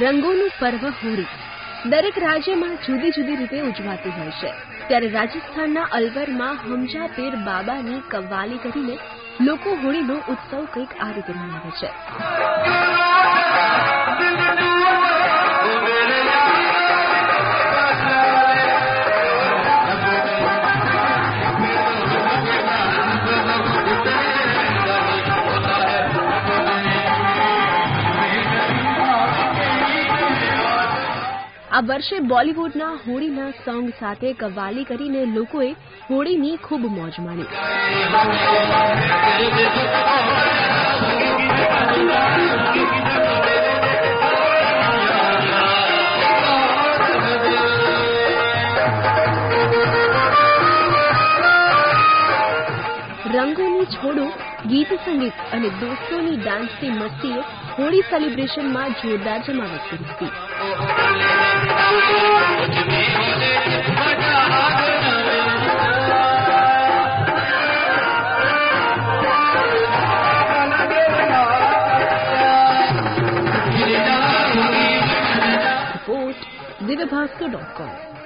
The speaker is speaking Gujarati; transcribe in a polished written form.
રંગોનું પર્વ હોળી દરેક રાજ્યમાં જુદી જુદી રીતે ઉજવાતી હોય છે. ત્યારે રાજસ્થાનના અલવરમાં હમજા પીર બાબાની કવ્વાલી કરીને લોકો હોળીનો ઉત્સવ કંઈક આ રીતે મનાવે છે. આ વર્ષે બોલિવૂડના હોળીના સોંગ સાથે કવ્વાલી કરીને લોકોએ હોળીની ખૂબ મોજ માણી. રંગોની છોડો, ગીત સંગીત અને દોસ્તોની ડાન્સની મસ્તીએ હોળી સેલિબ્રેશનમાં જોરદાર જમાવટ કરી હતી. Report, divyabhaskar.com